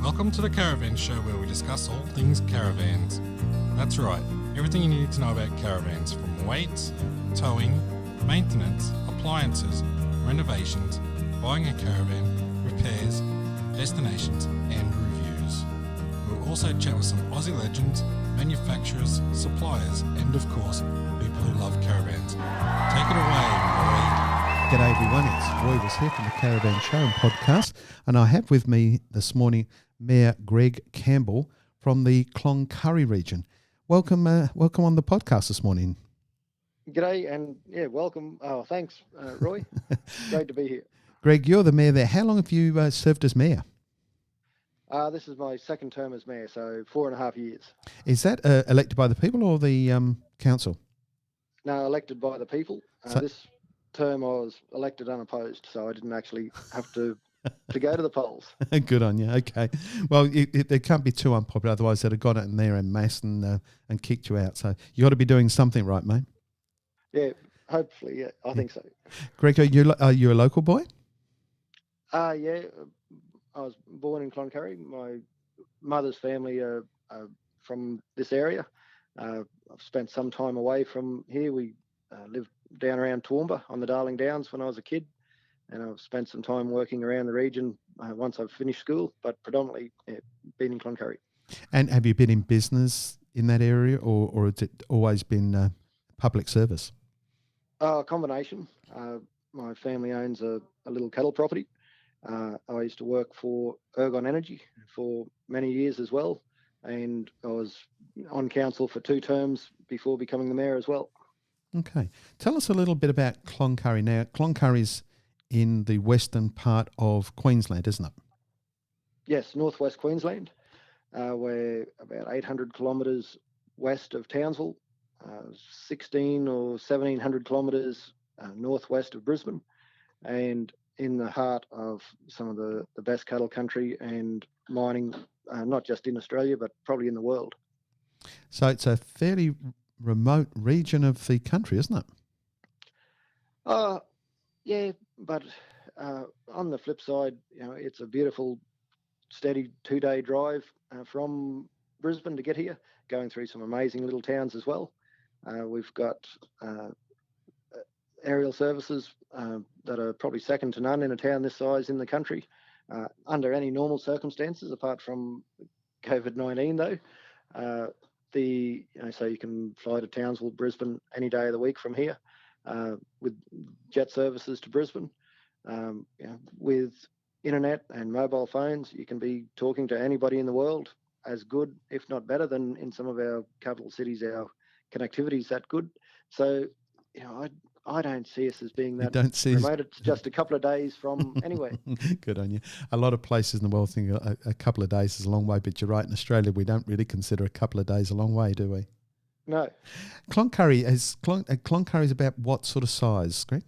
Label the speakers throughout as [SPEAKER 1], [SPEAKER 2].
[SPEAKER 1] Welcome to the Caravan Show, where we discuss all things caravans. That's right, everything you need to know about caravans, from weight, towing, maintenance, appliances, renovations, buying a caravan, repairs, destinations and reviews. We'll also chat with some Aussie legends, manufacturers, suppliers and of course, people who love caravans. Take it away, Roy.
[SPEAKER 2] G'day everyone, it's Roy was here from the Caravan Show and podcast, and I have with me this morning Mayor Greg Campbell from the Cloncurry region. Welcome on the podcast this morning.
[SPEAKER 3] G'day and welcome. Oh, thanks, Roy. Great to be here.
[SPEAKER 2] Greg, you're the mayor there. How long have you served as mayor?
[SPEAKER 3] This is my second term as mayor, so 4.5 years.
[SPEAKER 2] Is that elected by the people or the council?
[SPEAKER 3] No, elected by the people. This term I was elected unopposed, so I didn't actually have to go to the polls.
[SPEAKER 2] Good on you. Okay. Well, they can't be too unpopular, otherwise they'd have got it in there en masse and kicked you out. So you got to be doing something right, mate.
[SPEAKER 3] Yeah, hopefully. Yeah, I think so.
[SPEAKER 2] Greg, are you a local boy?
[SPEAKER 3] Yeah. I was born in Cloncurry. My mother's family are from this area. I've spent some time away from here. We lived down around Toowoomba on the Darling Downs when I was a kid, and I've spent some time working around the region once I've finished school, but predominantly been in Cloncurry.
[SPEAKER 2] And have you been in business in that area, or has it always been public service?
[SPEAKER 3] A combination. My family owns a little cattle property. I used to work for Ergon Energy for many years as well, and I was on council for 2 terms before becoming the mayor as well.
[SPEAKER 2] Okay. Tell us a little bit about Cloncurry. Now, Cloncurry's in the western part of Queensland, isn't it?
[SPEAKER 3] Yes, northwest Queensland. We're about 800 kilometres west of Townsville, 16 or 1700 kilometres northwest of Brisbane, and in the heart of some of the best cattle country and mining, not just in Australia, but probably in the world.
[SPEAKER 2] So it's a fairly remote region of the country, isn't it?
[SPEAKER 3] Yeah, but on the flip side, it's a beautiful, steady 2-day drive from Brisbane to get here, going through some amazing little towns as well. We've got aerial services that are probably second to none in a town this size in the country, under any normal circumstances, apart from COVID-19 though. So you can fly to Townsville, Brisbane any day of the week from here, with jet services to Brisbane. With internet and mobile phones, you can be talking to anybody in the world as good, if not better, than in some of our capital cities. Our connectivity is that good. So, I don't see us as being that remote. It's just a couple of days from anywhere.
[SPEAKER 2] Good on you. A lot of places in the world think a couple of days is a long way, but you're right. In Australia, we don't really consider a couple of days a long way, do we?
[SPEAKER 3] No.
[SPEAKER 2] Cloncurry is about what sort of size, Greg?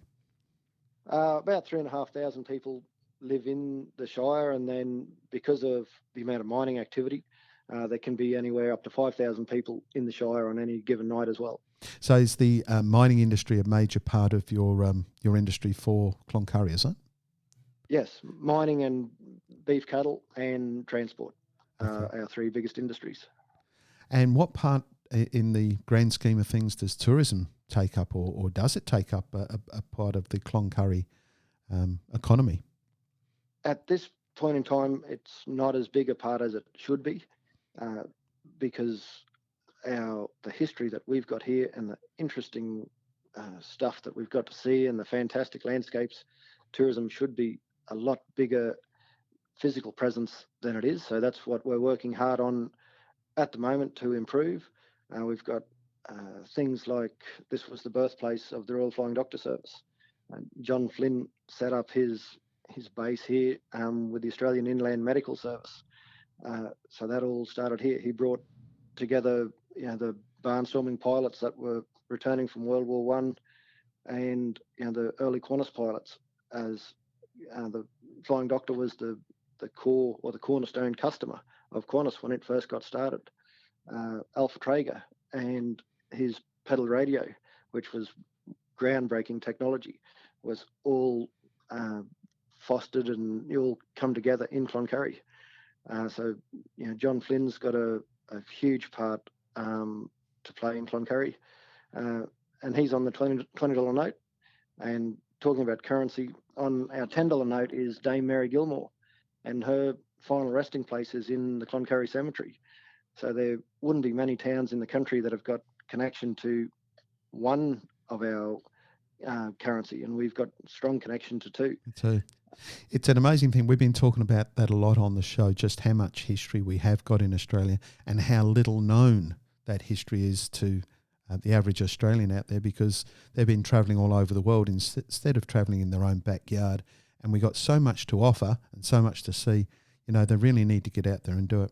[SPEAKER 3] About 3,500 people live in the Shire, and then because of the amount of mining activity, there can be anywhere up to 5,000 people in the Shire on any given night as well.
[SPEAKER 2] So is the mining industry a major part of your industry for Cloncurry, is it?
[SPEAKER 3] Yes, mining and beef cattle and transport are our 3 biggest industries.
[SPEAKER 2] And what part in the grand scheme of things does tourism take up, or does it take up a part of the Cloncurry economy?
[SPEAKER 3] At this point in time, it's not as big a part as it should be, because the history that we've got here and the interesting stuff that we've got to see and the fantastic landscapes, tourism should be a lot bigger physical presence than it is. So that's what we're working hard on at the moment to improve. We've got things like, this was the birthplace of the Royal Flying Doctor Service. John Flynn set up his base here with the Australian Inland Medical Service. So that all started here. He brought together the barnstorming pilots that were returning from World War One, and the early Qantas pilots, as the Flying Doctor was the core or the cornerstone customer of Qantas when it first got started. Alpha Traeger and his pedal radio, which was groundbreaking technology, was all fostered and all come together in Cloncurry. So, John Flynn's got a huge part to play in Cloncurry, and he's on the $20 note. And talking about currency, on our $10 note is Dame Mary Gilmore, and her final resting place is in the Cloncurry Cemetery. So there wouldn't be many towns in the country that have got connection to one of our currency, and we've got strong connection to two.
[SPEAKER 2] It's an amazing thing. We've been talking about that a lot on the show, just how much history we have got in Australia and how little known that history is to the average Australian out there, because they've been travelling all over the world instead of travelling in their own backyard. And we got so much to offer and so much to see. They really need to get out there and do it.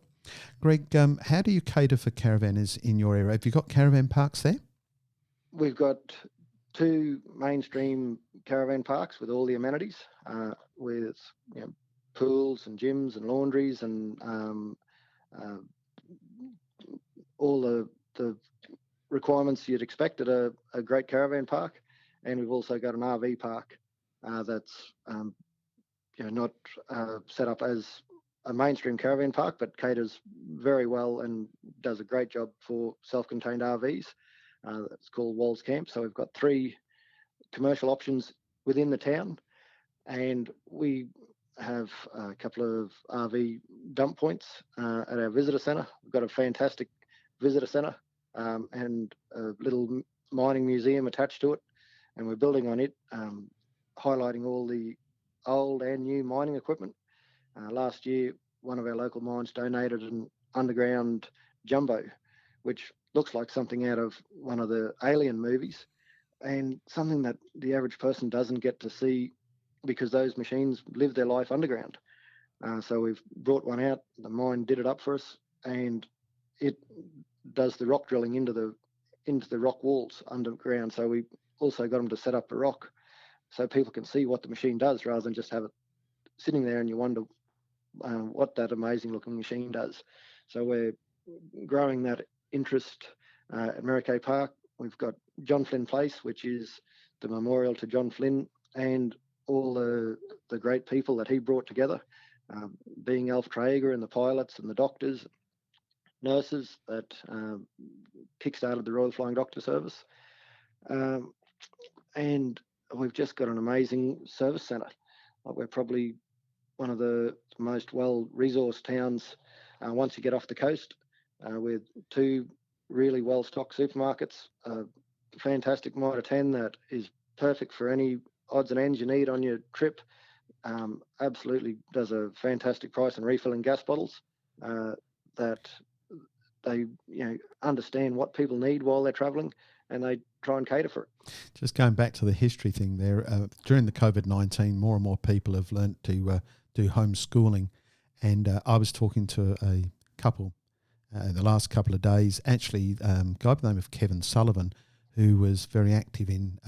[SPEAKER 2] Greg, how do you cater for caravanners in your area? Have you got caravan parks there?
[SPEAKER 3] We've got 2 mainstream caravan parks with all the amenities, with pools and gyms and laundries and all the requirements you'd expect at a great caravan park. And we've also got an RV park that's not set up as a mainstream caravan park, but caters very well and does a great job for self-contained RVs. It's called Walls Camp. So we've got 3 commercial options within the town, and we have a couple of RV dump points at our visitor centre. We've got a fantastic visitor centre and a little mining museum attached to it, and we're building on it, highlighting all the old and new mining equipment. Last year, one of our local mines donated an underground jumbo, which looks like something out of one of the Alien movies, and something that the average person doesn't get to see because those machines live their life underground. So we've brought one out, the mine did it up for us, and it does the rock drilling into the rock walls underground. So we also got them to set up a rock so people can see what the machine does rather than just have it sitting there and you wonder what that amazing looking machine does. So we're growing that interest at Merrickay Park. We've got John Flynn Place, which is the memorial to John Flynn and all the great people that he brought together, being Alf Traeger and the pilots and the doctors, nurses that kick-started the Royal Flying Doctor Service. And we've just got an amazing service centre. We're probably one of the most well-resourced towns once you get off the coast, with 2 really well-stocked supermarkets, a fantastic Mitre 10 that is perfect for any odds and ends you need on your trip. Absolutely does a fantastic price and refilling gas bottles that they understand what people need while they're travelling, and they try and cater for it.
[SPEAKER 2] Just going back to the history thing there, during the COVID-19, more and more people have learnt to do homeschooling, and I was talking to a couple the last couple of days, actually a guy by the name of Kevin Sullivan, who was very active in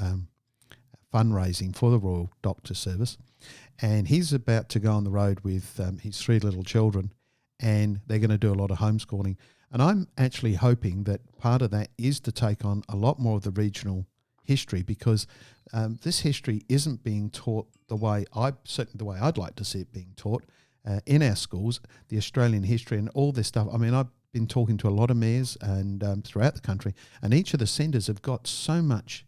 [SPEAKER 2] fundraising for the Royal Doctor Service, and he's about to go on the road with his 3 little children, and they're going to do a lot of homeschooling. And I'm actually hoping that part of that is to take on a lot more of the regional history, because this history isn't being taught certainly the way I'd like to see it being taught in our schools, the Australian history and all this stuff. I mean, I've been talking to a lot of mayors and throughout the country, and each of the centres have got so much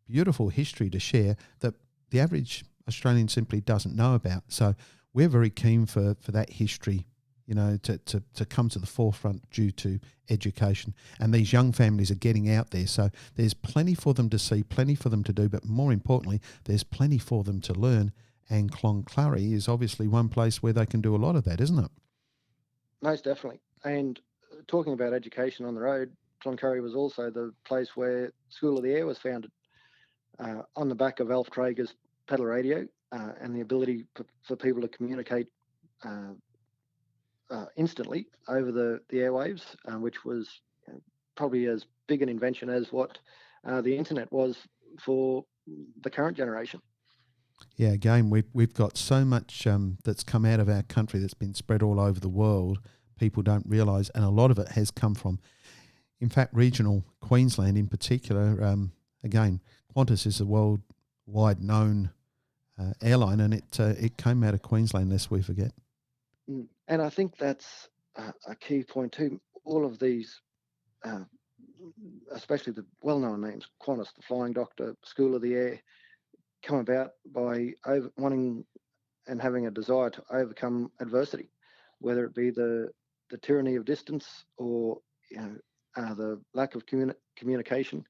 [SPEAKER 2] beautiful history to share that the average Australian simply doesn't know about. So we're very keen for that history, to come to the forefront due to education. And these young families are getting out there. So there's plenty for them to see, plenty for them to do, but more importantly, there's plenty for them to learn. And Cloncurry is obviously one place where they can do a lot of that, isn't it?
[SPEAKER 3] Most definitely. And talking about education on the road, Cloncurry was also the place where School of the Air was founded, on the back of Alf Traeger's pedal radio and the ability for people to communicate instantly over the airwaves, which was probably as big an invention as what the internet was for the current generation.
[SPEAKER 2] Yeah, again, we've got so much that's come out of our country that's been spread all over the world. People don't realise, and a lot of it has come from, in fact, regional Queensland in particular. Again, Qantas is a worldwide known airline, and it came out of Queensland, lest we forget.
[SPEAKER 3] And I think that's a key point too. All of these, uh, especially the well-known names, Qantas, the Flying Doctor, School of the Air, come about by wanting and having a desire to overcome adversity, whether it be the tyranny of distance or the lack of communication.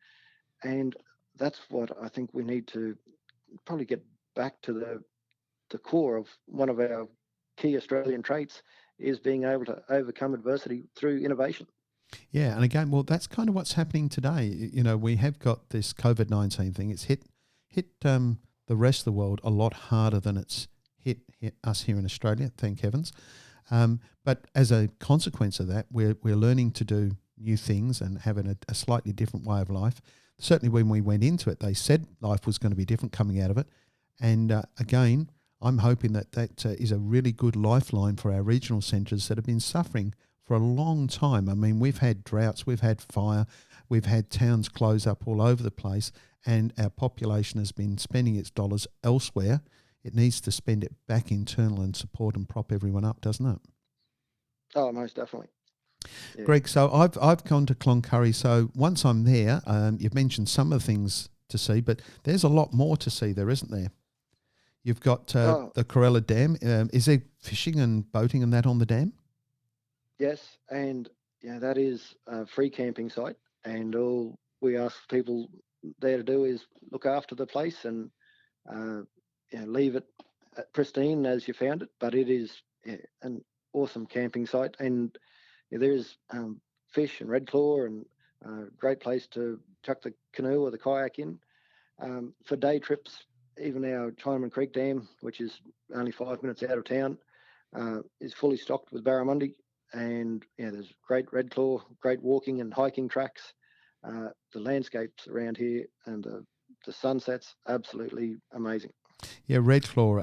[SPEAKER 3] And that's what I think we need to probably get back to the core of one of our key Australian traits is being able to overcome adversity through innovation.
[SPEAKER 2] Yeah, and again, well, that's kind of what's happening today. You know, we have got this COVID-19 thing. It's hit the rest of the world a lot harder than it's hit us here in Australia. Thank heavens. But as a consequence of that, we're learning to do new things and having a slightly different way of life. Certainly, when we went into it, they said life was going to be different coming out of it. And again, I'm hoping that is a really good lifeline for our regional centres that have been suffering for a long time. I mean, we've had droughts, we've had fire, we've had towns close up all over the place, and our population has been spending its dollars elsewhere. It needs to spend it back internal and support and prop everyone up, doesn't it?
[SPEAKER 3] Oh, most definitely.
[SPEAKER 2] Yeah. Greg, so I've gone to Cloncurry. So once I'm there, you've mentioned some of the things to see, but there's a lot more to see there, isn't there? You've got the Corella Dam. Is there fishing and boating and that on the dam?
[SPEAKER 3] Yes, and that is a free camping site, and all we ask people there to do is look after the place and leave it pristine as you found it. But it is an awesome camping site, and there is fish and red claw and a great place to chuck the canoe or the kayak in. For day trips, even our Chinaman Creek Dam, which is only 5 minutes out of town, is fully stocked with barramundi. And there's great red claw, great walking and hiking tracks. The landscapes around here and the sunsets, absolutely amazing.
[SPEAKER 2] Yeah, red claw.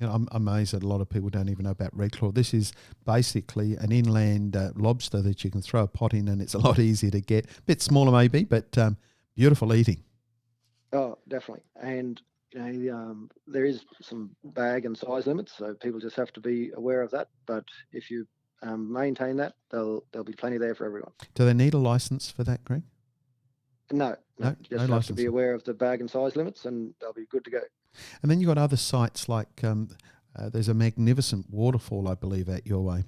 [SPEAKER 2] I'm amazed that a lot of people don't even know about red claw. This is basically an inland lobster that you can throw a pot in, and it's a lot easier to get. A bit smaller maybe, but beautiful eating.
[SPEAKER 3] Oh, definitely. And there is some bag and size limits, so people just have to be aware of that. But if you maintain that, there'll be plenty there for everyone.
[SPEAKER 2] Do they need a license for that, Greg?
[SPEAKER 3] No, just
[SPEAKER 2] no
[SPEAKER 3] have
[SPEAKER 2] license.
[SPEAKER 3] To be aware of the bag and size limits, and they'll be good to go.
[SPEAKER 2] And then you've got other sites like there's a magnificent waterfall, I believe, out your way.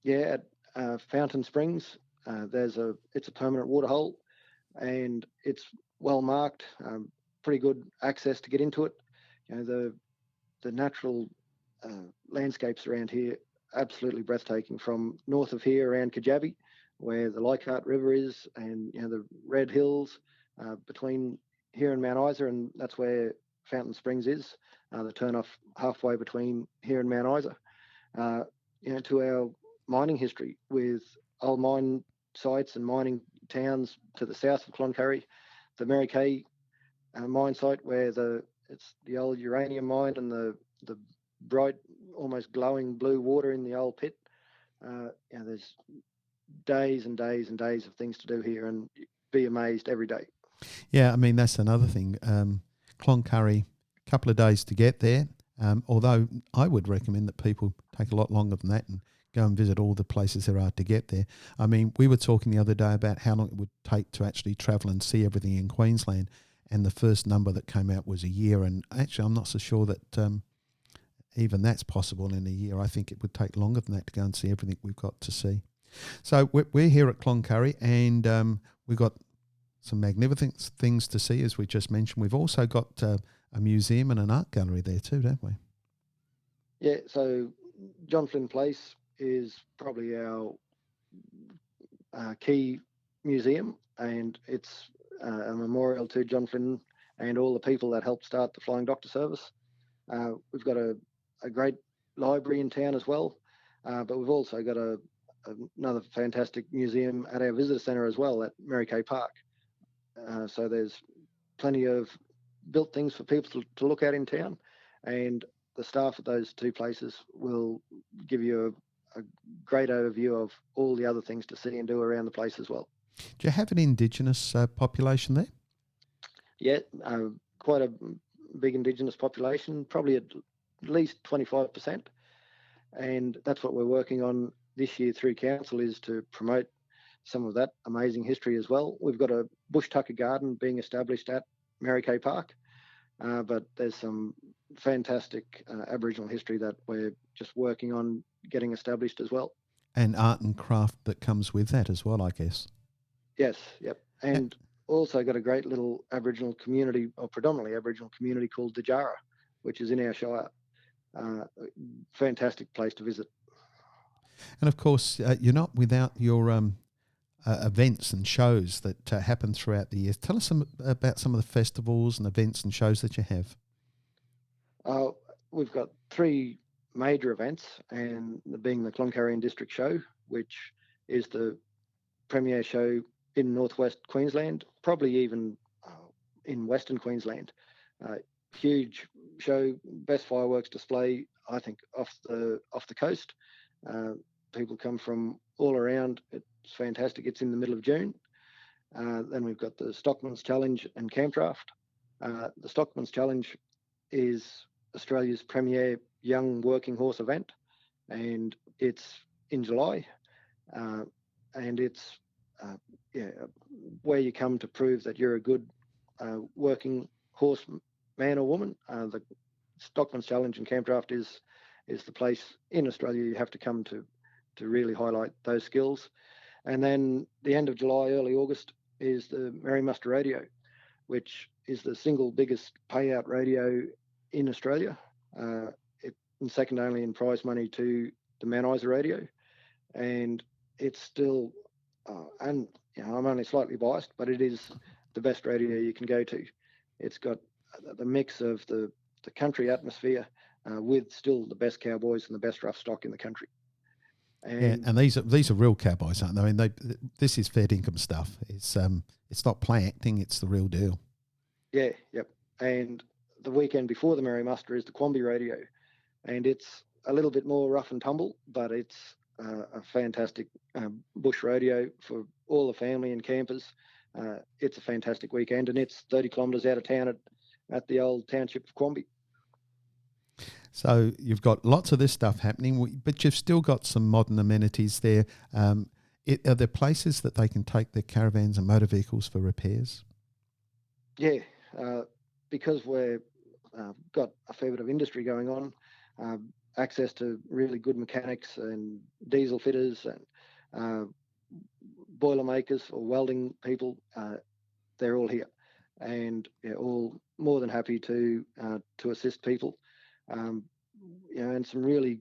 [SPEAKER 3] Yeah, at Fountain Springs, it's a permanent water hole, and it's well marked, pretty good access to get into it. The natural landscapes around here, absolutely breathtaking. From north of here around Kajabi, where the Leichhardt River is, and the Red Hills between here and Mount Isa, and that's where Fountain Springs is. The turn-off halfway between here and Mount Isa. To our mining history with old mine sites and mining towns to the south of Cloncurry, the Mary Kay mine site where it's the old uranium mine and the bright, almost glowing blue water in the old pit. There's days and days and days of things to do here, and be amazed every day.
[SPEAKER 2] Yeah, I mean, that's another thing. Cloncurry, a couple of days to get there, although I would recommend that people take a lot longer than that and go and visit all the places there are to get there. I mean, we were talking the other day about how long it would take to actually travel and see everything in Queensland, and the first number that came out was a year, and actually I'm not so sure that even that's possible in a year. I think it would take longer than that to go and see everything we've got to see. So we're here at Cloncurry, and we've got some magnificent things to see, as we just mentioned. We've also got a museum and an art gallery there too, don't we?
[SPEAKER 3] Yeah, so John Flynn Place is probably our key museum, and it's a memorial to John Flynn and all the people that helped start the Flying Doctor service. We've got a great library in town as well, but we've also got another fantastic museum at our visitor centre as well at Mary Kay Park. So there's plenty of built things for people to look at in town, and the staff at those two places will give you a great overview of all the other things to see and do around the place as well.
[SPEAKER 2] Do you have an Indigenous population there?
[SPEAKER 3] Yeah, quite a big Indigenous population, probably at least 25%. And that's what we're working on this year through council, is to promote some of that amazing history as well. We've got a bush tucker garden being established at Mary Kay Park, but there's some fantastic Aboriginal history that we're just working on getting established as well.
[SPEAKER 2] And art and craft that comes with that as well, I guess.
[SPEAKER 3] Yes, yep. And also got a great little Aboriginal community, or predominantly Aboriginal community, called Dejara, which is in our shire. Fantastic place to visit.
[SPEAKER 2] And of course, you're not without your events and shows that happen throughout the year. Tell us about some of the festivals and events and shows that you have.
[SPEAKER 3] We've got 3 major events, and being the Cloncurry and District Show, which is the premier show in northwest Queensland, probably even in Western Queensland. Huge show, best fireworks display, I think, off the coast. People come from all around. It's fantastic. It's in the middle of June. Then we've got the Stockman's Challenge and Camp Draft. The Stockman's Challenge is Australia's premier young working horse event, and it's in July. And it's where you come to prove that you're a good working horse man or woman. The Stockman's Challenge and Camp Draft is the place in Australia you have to come to really highlight those skills. And then the end of July, early August, is the Merry Muster Rodeo, which is the single biggest payout rodeo in Australia, and second only in prize money to the Mount Isa Rodeo. And it's still, and I'm only slightly biased, but it is the best rodeo you can go to. It's got the mix of the country atmosphere with still the best cowboys and the best rough stock in the country.
[SPEAKER 2] And these are real cowboys, aren't they? I mean, this is fair income stuff. It's not play acting; it's the real deal.
[SPEAKER 3] Yeah, yep. And the weekend before the Merry Muster is the Quamby Rodeo, and it's a little bit more rough and tumble, but it's a fantastic bush rodeo for all the family and campers. It's a fantastic weekend, and it's 30 kilometres out of town at the old township of Quamby.
[SPEAKER 2] So you've got lots of this stuff happening, but you've still got some modern amenities there. Are there places that they can take their caravans and motor vehicles for repairs?
[SPEAKER 3] Yeah, because we've got a fair bit of industry going on, access to really good mechanics and diesel fitters and boiler makers or welding people, they're all here, and all more than happy to assist people. And some really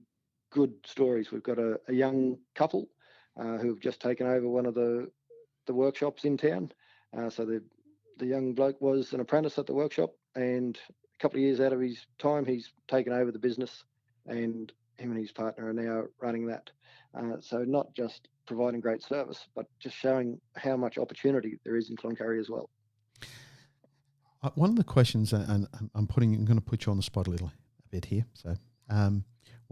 [SPEAKER 3] good stories. We've got a young couple who've just taken over one of the workshops in town. So the young bloke was an apprentice at the workshop, and a couple of years out of his time, he's taken over the business, and him and his partner are now running that. So not just providing great service, but just showing how much opportunity there is in Cloncurry as well.
[SPEAKER 2] One of the questions, and I'm going to put you on the spot a bit here. So one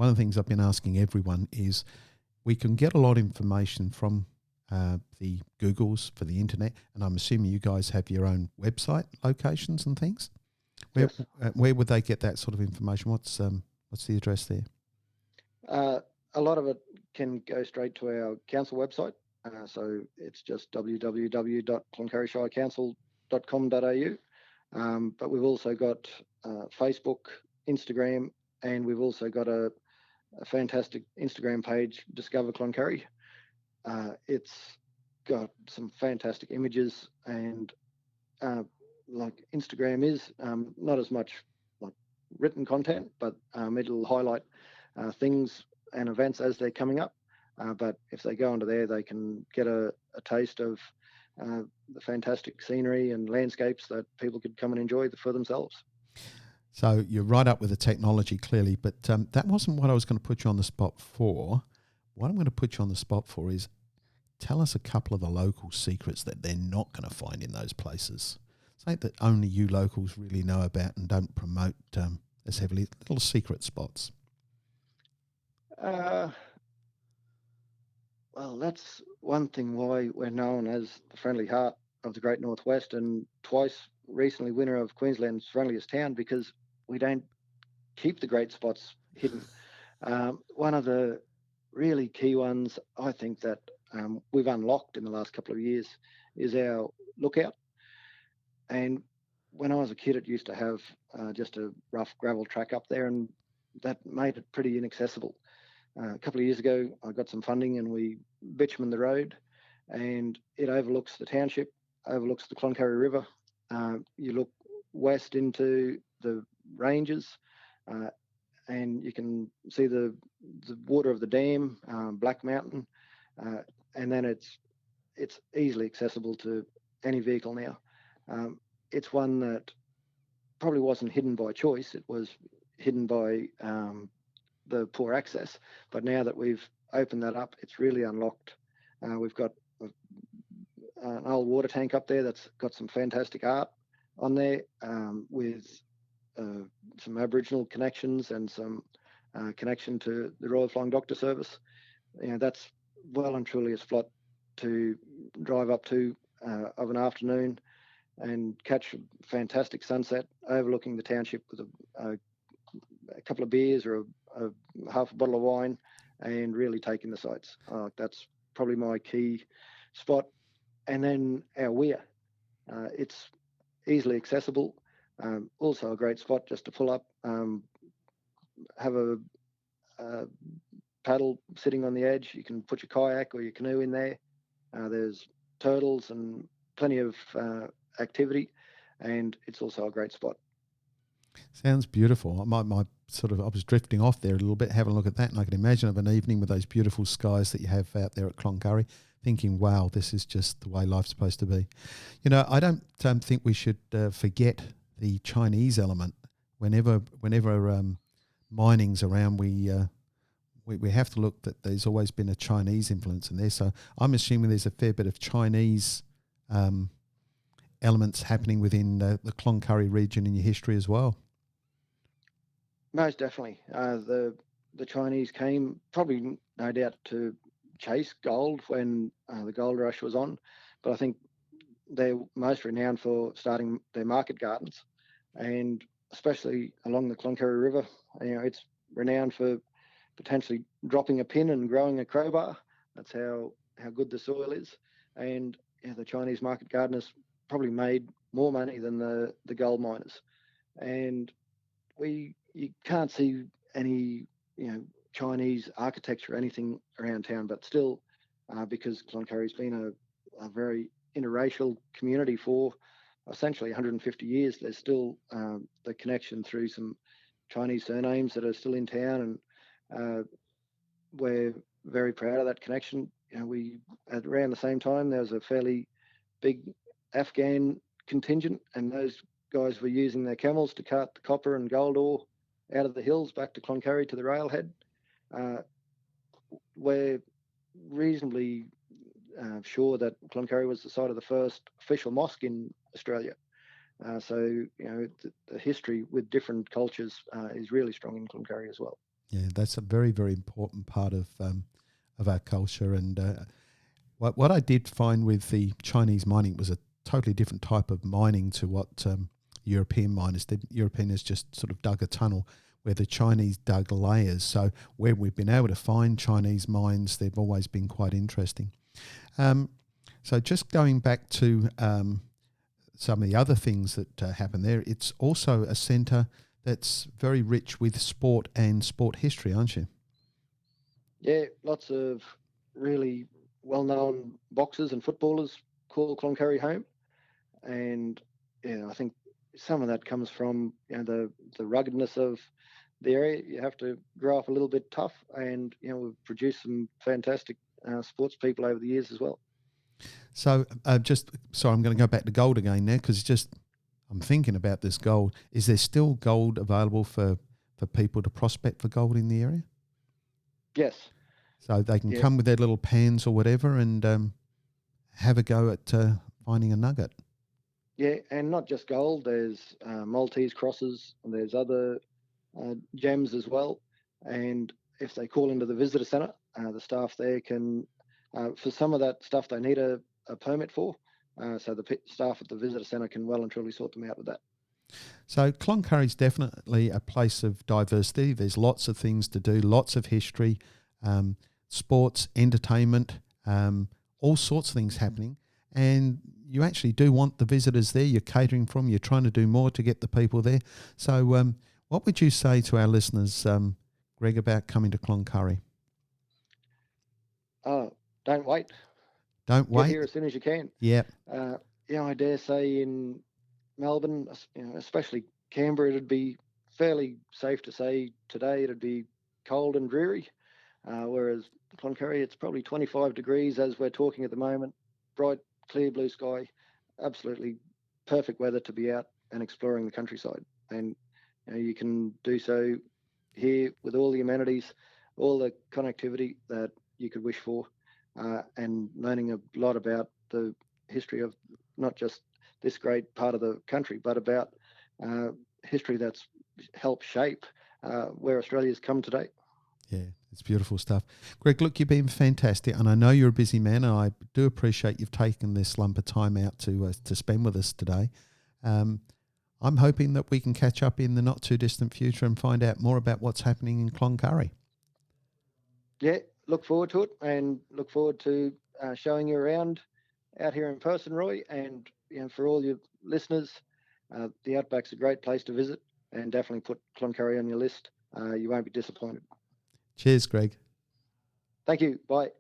[SPEAKER 2] of the things I've been asking everyone is, we can get a lot of information from the Googles for the internet, and I'm assuming you guys have your own website locations and things.
[SPEAKER 3] Yes.
[SPEAKER 2] Where would they get that sort of information? What's the address there?
[SPEAKER 3] A lot of it can go straight to our council website. So it's just www.cloncurryshirecouncil.com.au. But we've also got Facebook, Instagram, and we've also got a fantastic Instagram page, Discover Cloncurry. It's got some fantastic images, and like Instagram is not as much like written content, but it'll highlight things and events as they're coming up. But if they go onto there, they can get a taste of the fantastic scenery and landscapes that people could come and enjoy for themselves.
[SPEAKER 2] So you're right up with the technology, clearly, but that wasn't what I was going to put you on the spot for. What I'm going to put you on the spot for is, tell us a couple of the local secrets that they're not going to find in those places. Something that only you locals really know about and don't promote as heavily, little secret spots.
[SPEAKER 3] Well, that's one thing why we're known as the friendly heart of the Great Northwest, and twice recently winner of Queensland's friendliest town, because we don't keep the great spots hidden. One of the really key ones I think that we've unlocked in the last couple of years is our lookout. And when I was a kid, it used to have just a rough gravel track up there, and that made it pretty inaccessible. A couple of years ago, I got some funding and we bitumened the road, and it overlooks the township, overlooks the Cloncurry River. You look west into the ranges, uh, and you can see the water of the dam, Black Mountain, uh, and then it's easily accessible to any vehicle now. Um, it's one that probably wasn't hidden by choice; it was hidden by the poor access. But now that we've opened that up, it's really unlocked. We've got an old water tank up there that's got some fantastic art on there, with some Aboriginal connections and some connection to the Royal Flying Doctor Service. That's well and truly a spot to drive up to of an afternoon and catch a fantastic sunset overlooking the township with a couple of beers or a half a bottle of wine and really taking the sights. That's probably my key spot. And then our weir. It's easily accessible. Also a great spot just to pull up, have a paddle sitting on the edge. You can put your kayak or your canoe in there. There's turtles and plenty of activity, and it's also a great spot.
[SPEAKER 2] Sounds beautiful. My sort of, I was drifting off there a little bit, having a look at that, and I can imagine of an evening with those beautiful skies that you have out there at Cloncurry, thinking, wow, this is just the way life's supposed to be. I don't think we should forget the Chinese element. Whenever mining's around, we have to look that there's always been a Chinese influence in there. So I'm assuming there's a fair bit of Chinese elements happening within the Cloncurry region in your history as well.
[SPEAKER 3] Most definitely. The Chinese came probably no doubt to chase gold when the gold rush was on, but I think they're most renowned for starting their market gardens, and especially along the Cloncurry River. It's renowned for potentially dropping a pin and growing a crowbar. That's how good the soil is. And the Chinese market gardeners probably made more money than the gold miners. And you can't see any Chinese architecture or anything around town, but still, because Cloncurry's been a very interracial community for essentially 150 years, there's still the connection through some Chinese surnames that are still in town, and we're very proud of that connection. We at around the same time there was a fairly big Afghan contingent, and those guys were using their camels to cart the copper and gold ore out of the hills back to Cloncurry to the railhead. We're reasonably sure that Cloncurry was the site of the first official mosque in Australia. So the history with different cultures is really strong in Cloncurry as well.
[SPEAKER 2] Yeah, that's a very, very important part of our culture. And what I did find with the Chinese mining was a totally different type of mining to what European miners did. Europeans just sort of dug a tunnel, where the Chinese dug layers. So where we've been able to find Chinese mines, they've always been quite interesting. So just going back to some of the other things that happen there, it's also a centre that's very rich with sport and sport history, aren't you?
[SPEAKER 3] Yeah, lots of really well-known boxers and footballers call Cloncurry home, and I think some of that comes from the ruggedness of the area. You have to grow up a little bit tough, and we've produced some fantastic sports people over the years as well.
[SPEAKER 2] So I'm going to go back to gold again now, because I'm thinking about this gold. Is there still gold available for people to prospect for gold in the area?
[SPEAKER 3] Yes.
[SPEAKER 2] So they can come with their little pans or whatever and have a go at finding a nugget.
[SPEAKER 3] Yeah, and not just gold. There's Maltese crosses, and there's other gems as well. And if they call into the visitor centre, the staff there can, for some of that stuff, they need a permit for. So the staff at the visitor centre can well and truly sort them out with that.
[SPEAKER 2] So Cloncurry is definitely a place of diversity. There's lots of things to do, lots of history, sports, entertainment, all sorts of things happening. And you actually do want the visitors there. You're catering from, you're trying to do more to get the people there. So what would you say to our listeners, Greg, about coming to Cloncurry?
[SPEAKER 3] Don't wait.
[SPEAKER 2] Don't
[SPEAKER 3] Get
[SPEAKER 2] wait.
[SPEAKER 3] here as soon as you can.
[SPEAKER 2] Yep.
[SPEAKER 3] I dare say in Melbourne, especially Canberra, it'd be fairly safe to say today it'd be cold and dreary, whereas Cloncurry, it's probably 25 degrees as we're talking at the moment, bright, clear blue sky, absolutely perfect weather to be out and exploring the countryside. And you can do so here with all the amenities, all the connectivity that you could wish for, and learning a lot about the history of not just this great part of the country, but about history that's helped shape where Australia's come today.
[SPEAKER 2] Yeah, it's beautiful stuff. Greg, look, you've been fantastic, and I know you're a busy man, and I do appreciate you've taken this lump of time out to spend with us today. I'm hoping that we can catch up in the not-too-distant future and find out more about what's happening in Cloncurry.
[SPEAKER 3] Yeah, look forward to it, and look forward to showing you around out here in person, Roy. And for all your listeners, the Outback's a great place to visit, and definitely put Cloncurry on your list. You won't be disappointed.
[SPEAKER 2] Cheers, Greg.
[SPEAKER 3] Thank you. Bye.